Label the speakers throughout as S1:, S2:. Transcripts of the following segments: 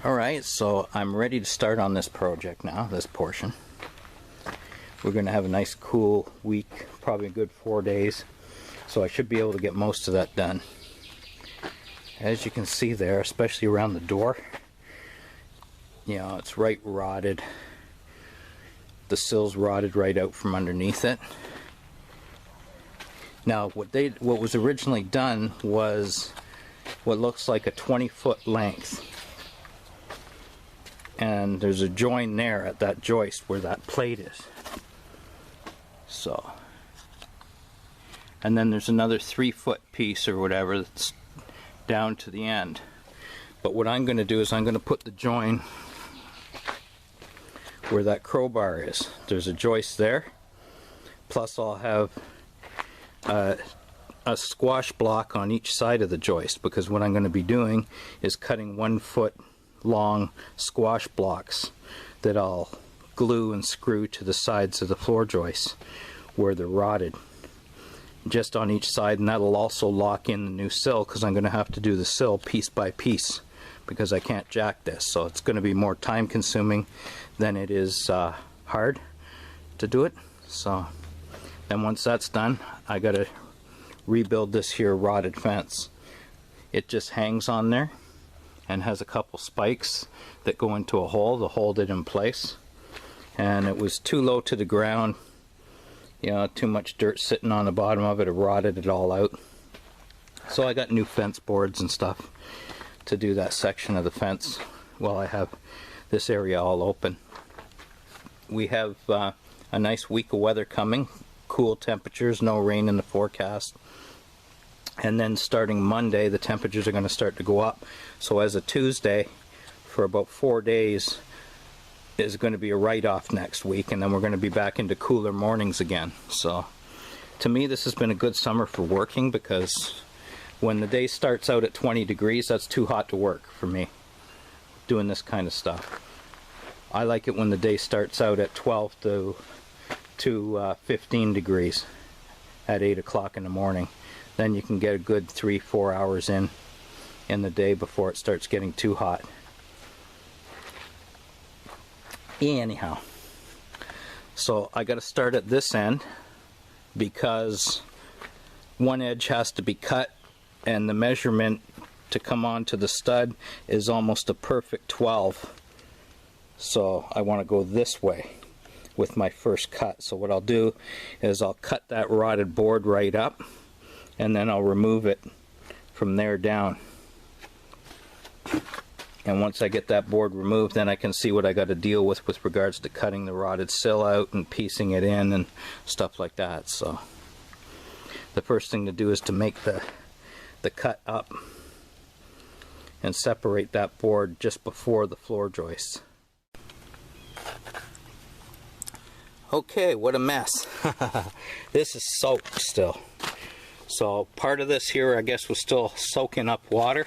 S1: Alright, so I'm ready to start on this project now, this portion. We're going to have a nice cool week, probably a good 4 days, so I should be able to get most of that done. As you can see there, especially around the door, you know, it's right rotted. The sill's rotted right out from underneath it. Now what was originally done was what looks like a 20-foot length. And there's a join there at that joist where that plate is. So, and then there's another 3-foot piece or whatever that's down to the end. But what I'm going to do is I'm going to put the join where that crowbar is. There's a joist there, plus I'll have a squash block on each side of the joist, because what I'm going to be doing is cutting 1 foot long squash blocks that I'll glue and screw to the sides of the floor joists where they're rotted, just on each side, and that'll also lock in the new sill, because I'm going to have to do the sill piece by piece because I can't jack this, so it's going to be more time consuming than it is hard to do it. So then once that's done, I got to rebuild this here rotted fence. It just hangs on there and has a couple spikes that go into a hole to hold it in place, and it was too low to the ground, you know, too much dirt sitting on the bottom of it, it rotted it all out. So I got new fence boards and stuff to do that section of the fence while I have this area all open. We have a nice week of weather coming, cool temperatures, no rain in the forecast. And then starting Monday, the temperatures are going to start to go up. So as of Tuesday, for about 4 days, is going to be a write-off next week, and then we're going to be back into cooler mornings again. So to me, this has been a good summer for working, because when the day starts out at 20 degrees, that's too hot to work for me, doing this kind of stuff. I like it when the day starts out at 12 to 15 degrees at 8 o'clock in the morning. Then you can get a good 3-4 hours in the day before it starts getting too hot. Anyhow, so I got to start at this end because one edge has to be cut, and the measurement to come onto the stud is almost a perfect 12. So I want to go this way with my first cut. So what I'll do is I'll cut that rotted board right up, and then I'll remove it from there down. And once I get that board removed, then I can see what I got to deal with regards to cutting the rotted sill out and piecing it in and stuff like that. So the first thing to do is to make the cut up and separate that board just before the floor joists. Okay, what a mess. This is soaked still. So part of this here, I guess, was still soaking up water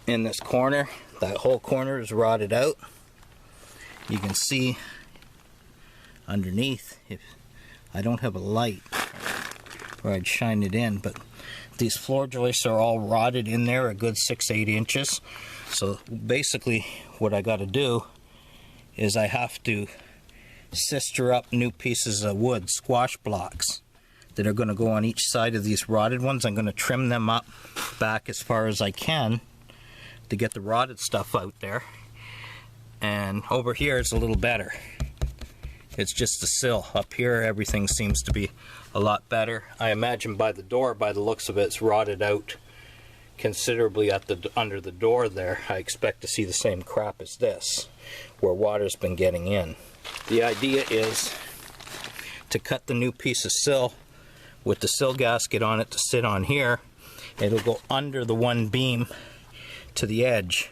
S1: in this corner. That whole corner is rotted out. You can see underneath, if I don't have a light where I'd shine it in, but these floor joists are all rotted in there a good 6-8 inches. So basically what I got to do is I have to sister up new pieces of wood, squash blocks, that are going to go on each side of these rotted ones. I'm going to trim them up back as far as I can to get the rotted stuff out there. And over here it's a little better. It's just the sill. Up here everything seems to be a lot better. I imagine by the door, by the looks of it, it's rotted out considerably at under the door there. I expect to see the same crap as this, where water's been getting in. The idea is to cut the new piece of sill with the sill gasket on it to sit on here. It'll go under the one beam to the edge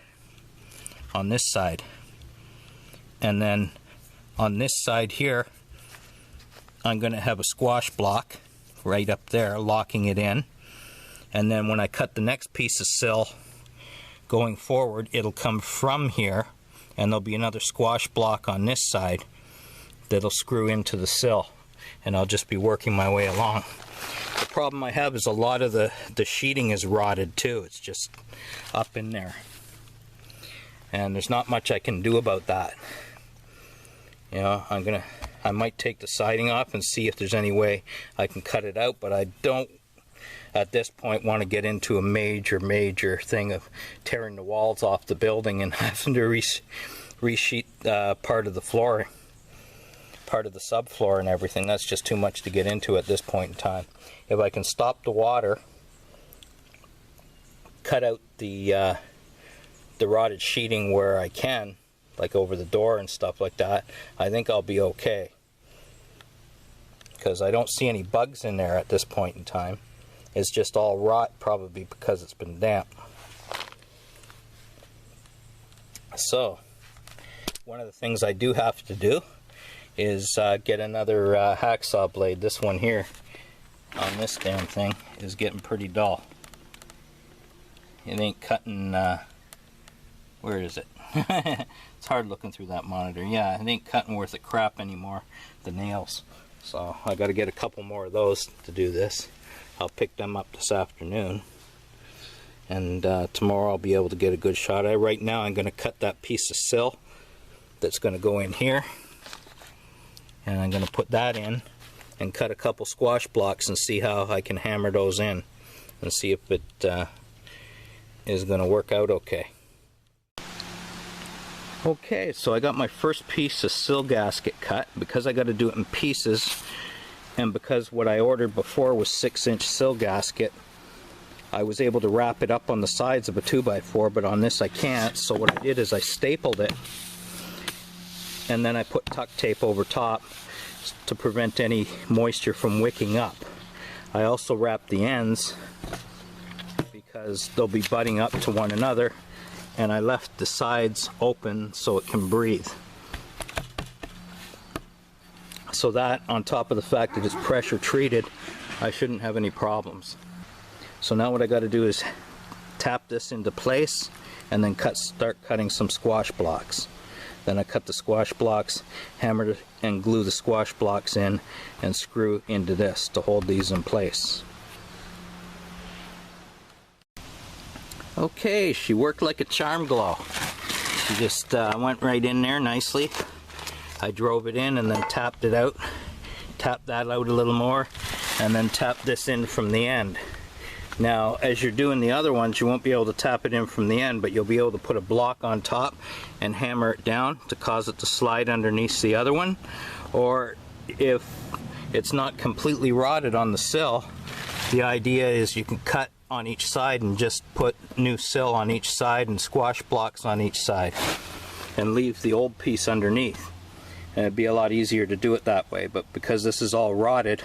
S1: on this side, and then on this side here I'm going to have a squash block right up there locking it in, and then when I cut the next piece of sill going forward, it'll come from here, and there'll be another squash block on this side that'll screw into the sill, and I'll just be working my way along. The problem I have is a lot of the sheeting is rotted too. It's just up in there. and there's not much I can do about that. You know, I might take the siding off and see if there's any way I can cut it out, but I don't at this point want to get into a major thing of tearing the walls off the building and having to resheet part of the flooring, part of the subfloor and everything. That's just too much to get into at this point in time. If I can stop the water, cut out the rotted sheeting where I can, like over the door and stuff like that, I think I'll be okay. Because I don't see any bugs in there at this point in time. It's just all rot, probably because it's been damp. So, one of the things I do have to do is get another hacksaw blade. This one here on this damn thing is getting pretty dull. It ain't cutting, where is it? It's hard looking through that monitor. Yeah, it ain't cutting worth a crap anymore, the nails. So I got to get a couple more of those to do this. I'll pick them up this afternoon, and tomorrow I'll be able to get a good shot at it. Right now I'm going to cut that piece of sill that's going to go in here, and I'm going to put that in and cut a couple squash blocks and see how I can hammer those in and see if it is going to work out okay. Okay, so I got my first piece of sill gasket cut. Because I got to do it in pieces, and because what I ordered before was 6-inch sill gasket, I was able to wrap it up on the sides of a 2x4, but on this I can't. So what I did is I stapled it, and then I put tuck tape over top to prevent any moisture from wicking up. I also wrapped the ends because they'll be butting up to one another, and I left the sides open so it can breathe. So that, on top of the fact that it's pressure treated, I shouldn't have any problems. So now what I got to do is tap this into place and then start cutting some squash blocks. Then I cut the squash blocks, hammer and glue the squash blocks in, and screw into this to hold these in place. Okay, she worked like a charm glow. She just went right in there nicely. I drove it in and then tapped it out. Tapped that out a little more, and then tapped this in from the end. Now, as you're doing the other ones, you won't be able to tap it in from the end, but you'll be able to put a block on top and hammer it down to cause it to slide underneath the other one. Or if it's not completely rotted on the sill, the idea is you can cut on each side and just put new sill on each side and squash blocks on each side and leave the old piece underneath. And it'd be a lot easier to do it that way, but because this is all rotted,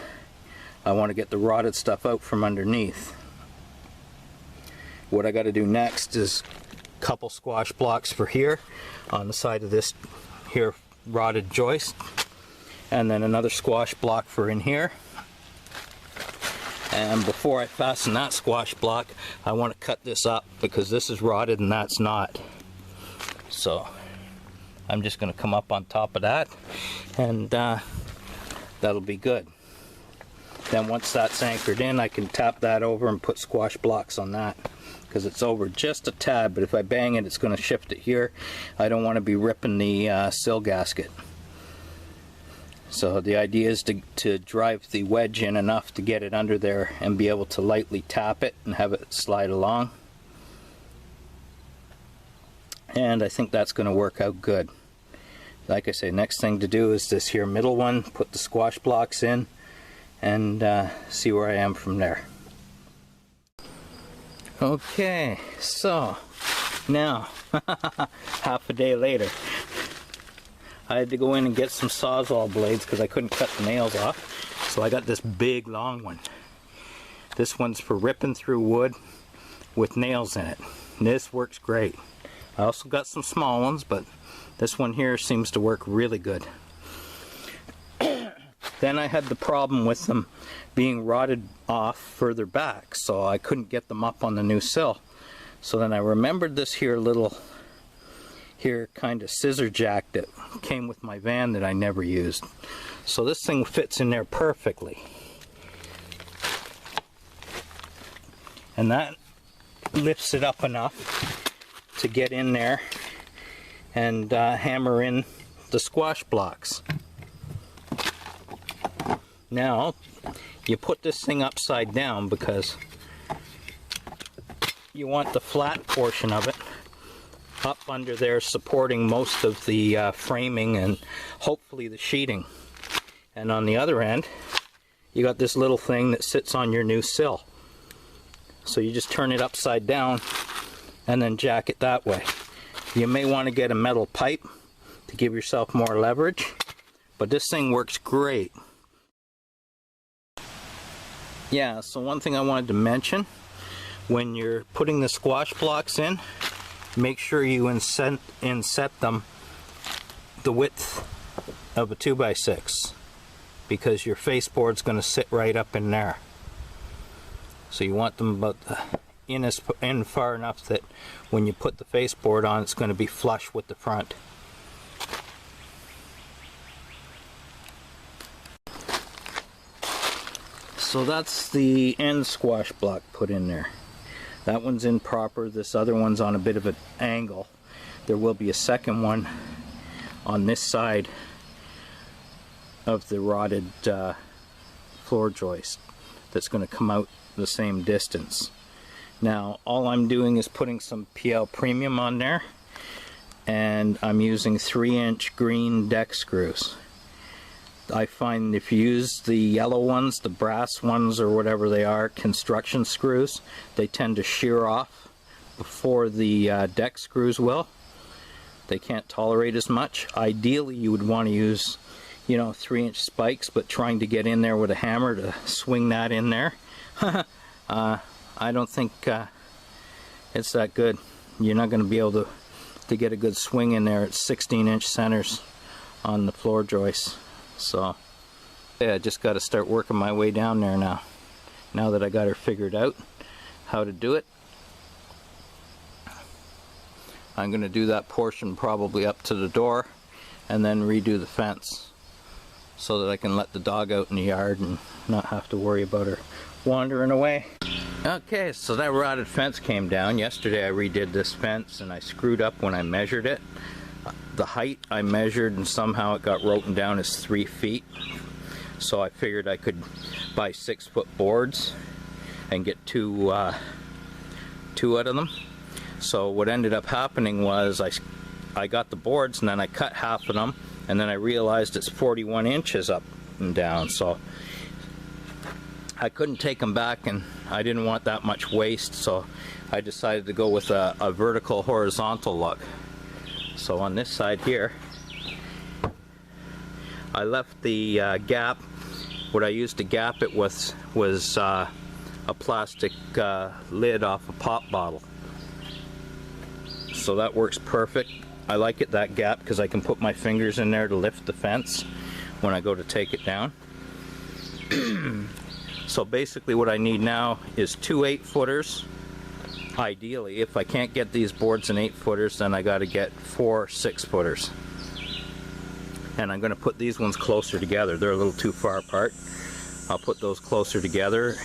S1: I want to get the rotted stuff out from underneath. What I got to do next is a couple squash blocks for here on the side of this here rotted joist, and then another squash block for in here. And before I fasten that squash block, I want to cut this up because this is rotted and that's not. So I'm just going to come up on top of that, and that'll be good. Then once that's anchored in, I can tap that over and put squash blocks on that because it's over just a tad, but if I bang it, it's going to shift it here. I don't want to be ripping the sill gasket. So the idea is to drive the wedge in enough to get it under there and be able to lightly tap it and have it slide along. And I think that's going to work out good. Like I say, next thing to do is this here middle one, put the squash blocks in, and see where I am from there. Okay, so now half a day later, I had to go in and get some Sawzall blades because I couldn't cut the nails off. So I got this big long one. This one's for ripping through wood with nails in it. And this works great. I also got some small ones, but this one here seems to work really good. Then I had the problem with them being rotted off further back, so I couldn't get them up on the new sill. So then I remembered this here little kind of scissor jack that came with my van that I never used. So this thing fits in there perfectly. And that lifts it up enough to get in there and hammer in the squash blocks. Now you put this thing upside down because you want the flat portion of it up under there supporting most of the framing and hopefully the sheeting. And on the other end you got this little thing that sits on your new sill. So you just turn it upside down and then jack it that way. You may want to get a metal pipe to give yourself more leverage, but this thing works great. Yeah, so one thing I wanted to mention, when you're putting the squash blocks in, make sure you inset them the width of a 2x6, because your faceboard's going to sit right up in there. So you want them about in far enough that when you put the faceboard on, it's going to be flush with the front. So that's the end squash block put in there. That one's in proper, this other one's on a bit of an angle. There will be a second one on this side of the rotted floor joist that's going to come out the same distance. Now all I'm doing is putting some PL Premium on there, and I'm using 3-inch green deck screws. I find if you use the yellow ones, the brass ones or whatever they are, construction screws, they tend to shear off before the deck screws will. They can't tolerate as much. Ideally you would want to use, you know, 3-inch spikes, but trying to get in there with a hammer to swing that in there, I don't think it's that good. You're not going to be able to get a good swing in there at 16-inch centers on the floor joists. So yeah, I just got to start working my way down there now that I got her figured out how to do it. I'm going to do that portion probably up to the door and then redo the fence so that I can let the dog out in the yard and not have to worry about her wandering away. Okay, so that rotted fence came down. Yesterday I redid this fence and I screwed up when I measured it. The height I measured and somehow it got written down as 3 feet. So I figured I could buy 6-foot boards and get two out of them. So what ended up happening was I got the boards and then I cut half of them, and then I realized it's 41 inches up and down. So I couldn't take them back and I didn't want that much waste, so I decided to go with a vertical horizontal look. So on this side here, I left the gap. What I used to gap it with was a plastic lid off a pop bottle. So that works perfect. I like it that gap because I can put my fingers in there to lift the fence when I go to take it down. So basically what I need now is 2 8-footers. Ideally, if I can't get these boards in 8-footers, then I got to get 4 6-footers. And I'm going to put these ones closer together. They're a little too far apart. I'll put those closer together,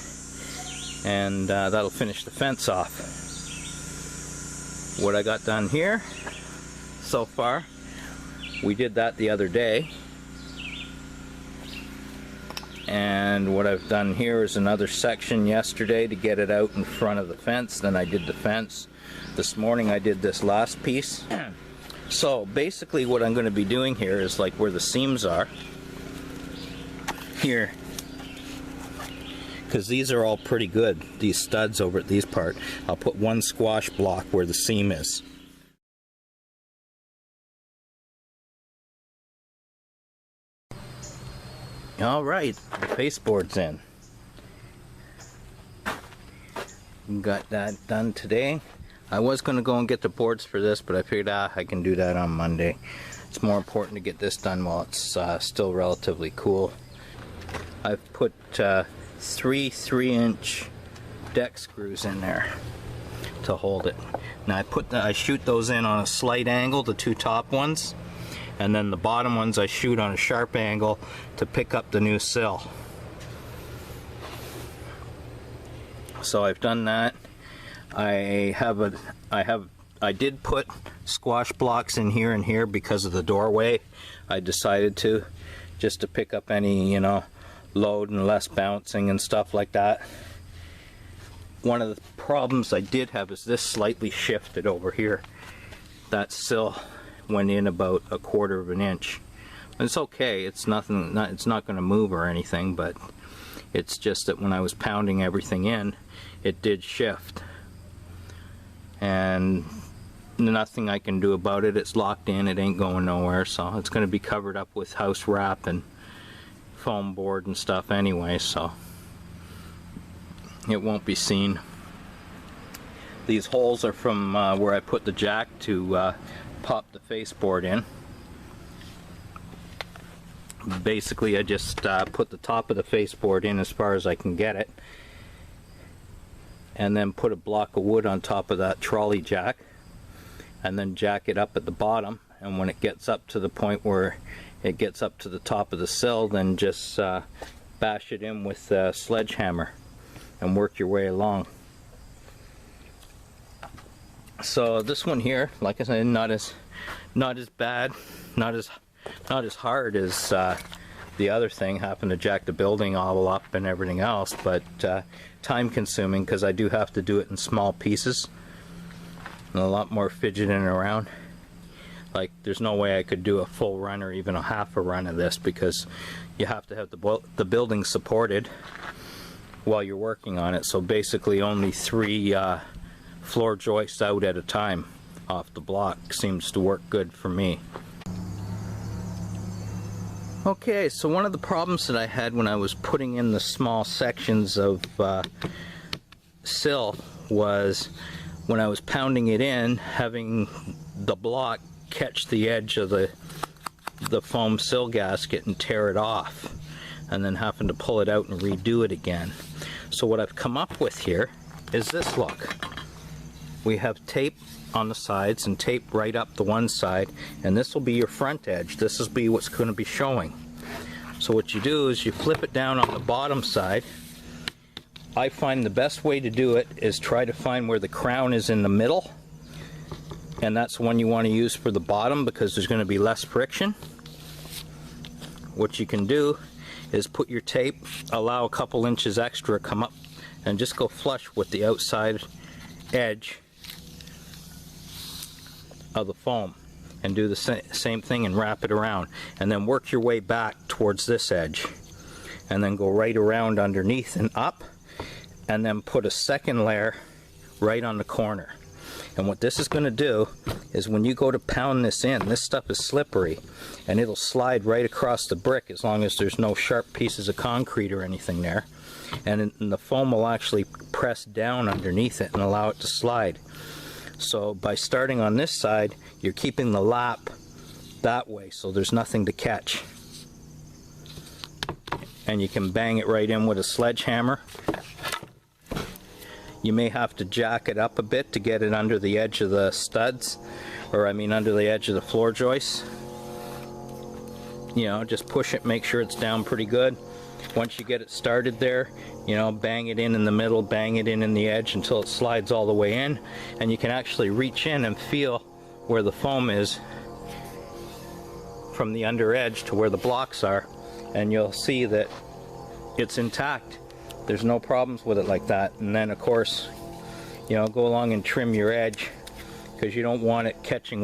S1: and that'll finish the fence off. What I got done here so far, we did that the other day. And what I've done here is another section yesterday to get it out in front of the fence. Then I did the fence. This morning I did this last piece. So basically what I'm going to be doing here is like where the seams are here, because these are all pretty good, these studs over at these part. I'll put one squash block where the seam is. Alright, the baseboard's in. Got that done today. I was going to go and get the boards for this, but I figured I can do that on Monday. It's more important to get this done while it's still relatively cool. I've put 3 3-inch deck screws in there to hold it. Now I shoot those in on a slight angle, the 2 top ones. And then the bottom ones I shoot on a sharp angle to pick up the new sill. So I've done that. I have I did put squash blocks in here and here because of the doorway. I decided to, just to pick up any, you know, load and less bouncing and stuff like that. One of the problems I did have is this slightly shifted over here. That sill went in about 1/4 of an inch. It's okay, it's nothing, it's not going to move or anything, but it's just that when I was pounding everything in, it did shift. And nothing I can do about it. It's locked in, it ain't going nowhere, so it's going to be covered up with house wrap and foam board and stuff anyway, so it won't be seen. These holes are from where I put the jack to pop the faceboard in. Basically, I just put the top of the faceboard in as far as I can get it, and then put a block of wood on top of that trolley jack, and then jack it up at the bottom, and when it gets up to the point where it gets up to the top of the sill, then just bash it in with a sledgehammer and work your way along. So this one here, like I said, not as bad, not as hard as the other thing, having to jack the building all up and everything else, but time consuming because I do have to do it in small pieces and a lot more fidgeting around. Like, there's no way I could do a full run or even a half a run of this, because you have to have the building supported while you're working on it. So basically only 3 floor joists out at a time off the block seems to work good for me. Okay, so one of the problems that I had when I was putting in the small sections of sill was when I was pounding it in, having the block catch the edge of the foam sill gasket and tear it off, and then having to pull it out and redo it again. So what I've come up with here is this look. We have tape on the sides and tape right up the one side, and this will be your front edge. This will be what's going to be showing. So what you do is you flip it down on the bottom side. I find the best way to do it is try to find where the crown is in the middle, and that's the one you want to use for the bottom because there's going to be less friction. What you can do is put your tape, allow a couple inches extra, come up and just go flush with the outside edge of the foam, and do the same thing and wrap it around, and then work your way back towards this edge, and then go right around underneath and up, and then put a second layer right on the corner. And what this is going to do is when you go to pound this in, this stuff is slippery and it'll slide right across the brick as long as there's no sharp pieces of concrete or anything there, and the foam will actually press down underneath it and allow it to slide. So by starting on this side, you're keeping the lap that way so there's nothing to catch, and you can bang it right in with a sledgehammer. You may have to jack it up a bit to get it under the edge of the studs, or I mean under the edge of the floor joists. You know, just push it, make sure it's down pretty good. Once you get it started there, you know, bang it in the middle, bang it in the edge until it slides all the way in, and you can actually reach in and feel where the foam is from the under edge to where the blocks are, and you'll see that it's intact. There's no problems with it like that. And then of course, you know, go along and trim your edge, because you don't want it catch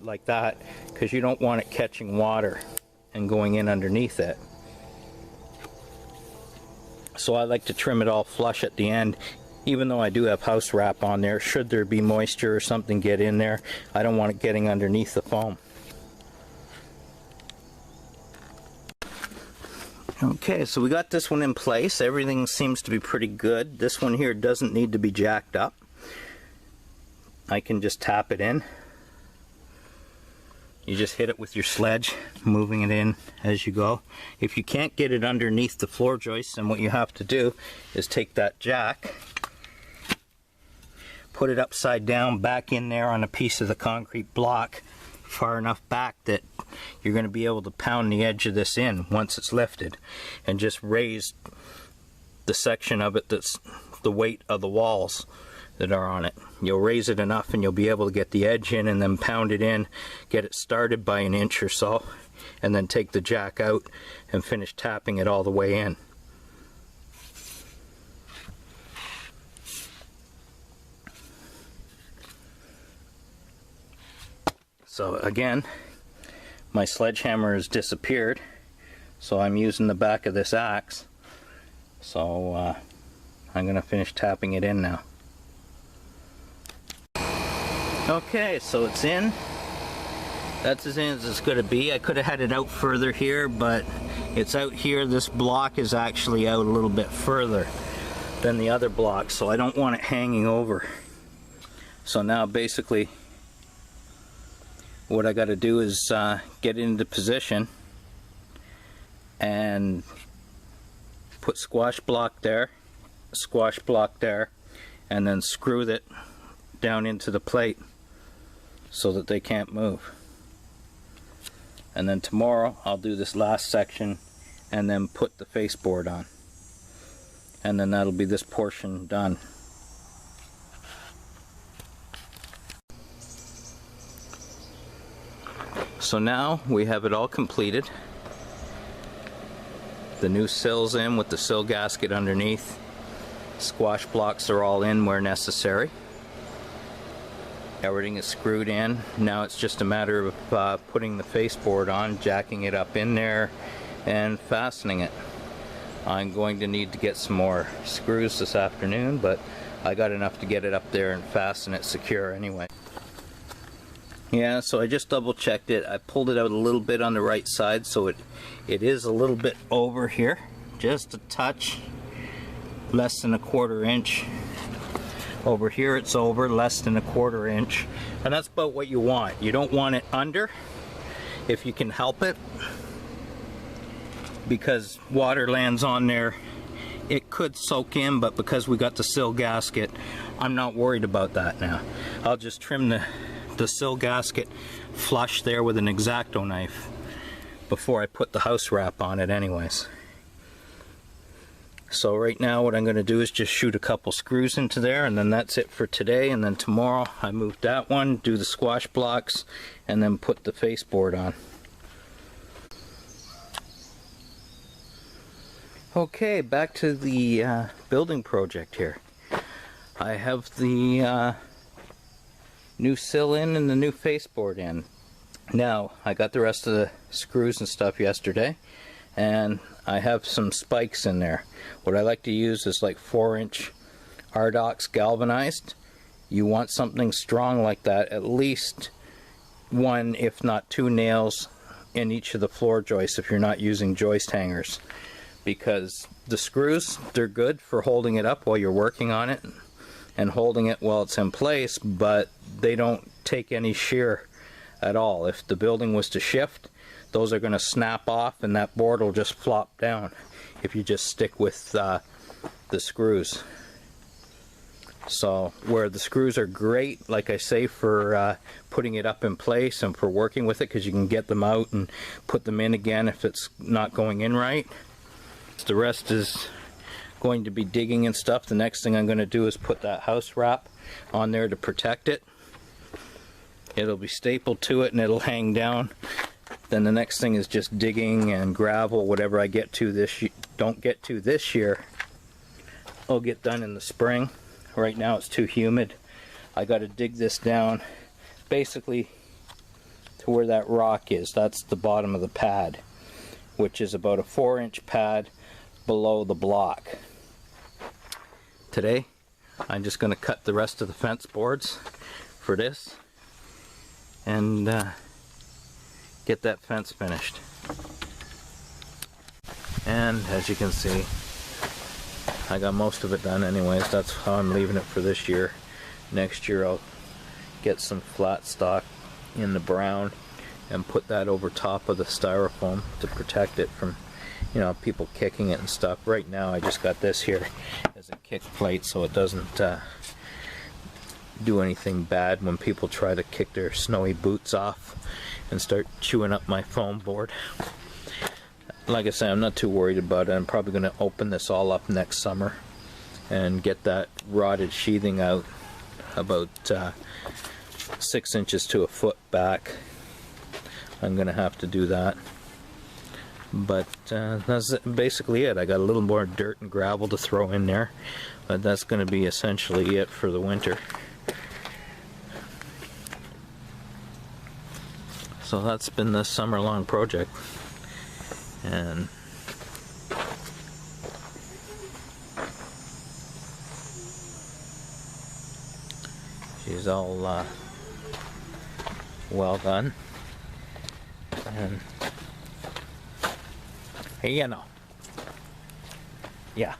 S1: like that, because you don't want it catching water and going in underneath it. So I like to trim it all flush at the end, even though I do have house wrap on there. Should there be moisture or something get in there, I don't want it getting underneath the foam. Okay, so we got this one in place. Everything seems to be pretty good. This one here doesn't need to be jacked up. I can just tap it in. You just hit it with your sledge, moving it in as you go. If you can't get it underneath the floor joist, then what you have to do is take that jack, put it upside down back in there on a piece of the concrete block, far enough back that you're going to be able to pound the edge of this in once it's lifted, and just raise the section of it that's the weight of the walls that are on it. You'll raise it enough and you'll be able to get the edge in and then pound it in, get it started by an inch or so, and then take the jack out and finish tapping it all the way in. So again, my sledgehammer has disappeared, so I'm using the back of this axe. So I'm gonna finish tapping it in now. Okay, so it's in. That's as in as it's gonna be. I could have had it out further here, but it's out here. This block is actually out a little bit further than the other block, so I don't want it hanging over. So now basically what I got to do is get into position and put squash block there, and then screw it down into the plate so that they can't move. And then tomorrow I'll do this last section and then put the faceboard on, and then that'll be this portion done. So now we have it all completed. The new sill's in with the sill gasket underneath. Squash blocks are all in where necessary. Everything is screwed in. Now it's just a matter of putting the faceboard on, jacking it up in there, and fastening it. I'm going to need to get some more screws this afternoon, but I got enough to get it up there and fasten it secure anyway. Yeah, so I just double checked it. I pulled it out a little bit on the right side, so it is a little bit over here, just a touch, less than a 1/4 inch. Over here it's over less than a 1/4 inch, and that's about what you want. You don't want it under if you can help it, because water lands on there. It could soak in, but because we got the sill gasket, I'm not worried about that now. I'll just trim the sill gasket flush there with an X-Acto knife before I put the house wrap on it anyways. So right now what I'm going to do is just shoot a couple screws into there, and then that's it for today. And then tomorrow I move that one, do the squash blocks, and then put the faceboard on. Okay, back to the building project here. I have the new sill in and the new faceboard in. Now I got the rest of the screws and stuff yesterday, and I have some spikes in there. What I like to use is like 4-inch Ardox galvanized. You want something strong like that, at least 1 if not 2 nails in each of the floor joists if you're not using joist hangers, because the screws, they're good for holding it up while you're working on it and holding it while it's in place, but they don't take any shear at all. If the building was to shift, those are going to snap off and that board will just flop down if you just stick with the screws. So where the screws are great, like I say, for putting it up in place and for working with it, because you can get them out and put them in again if it's not going in right. The rest is going to be digging and stuff. The next thing I'm going to do is put that house wrap on there to protect it. It'll be stapled to it and it'll hang down. Then the next thing is just digging and gravel, whatever I get to don't get to this year, I'll get done in the spring. Right now it's too humid. I got to dig this down basically to where that rock is. That's the bottom of the pad, which is about a 4-inch pad below the block. Today I'm just going to cut the rest of the fence boards for this and get that fence finished. And as you can see, I got most of it done anyways. That's how I'm leaving it for this year. Next year I'll get some flat stock in the brown and put that over top of the styrofoam to protect it from, you know, people kicking it and stuff. Right now I just got this here as a kick plate so it doesn't do anything bad when people try to kick their snowy boots off and start chewing up my foam board. Like I say, I'm not too worried about it. I'm probably going to open this all up next summer and get that rotted sheathing out about 6 inches to a foot back. I'm gonna have to do that, but that's basically it. I got a little more dirt and gravel to throw in there, but that's going to be essentially it for the winter. So that's been this summer-long project, and she's all well done. And you know, yeah.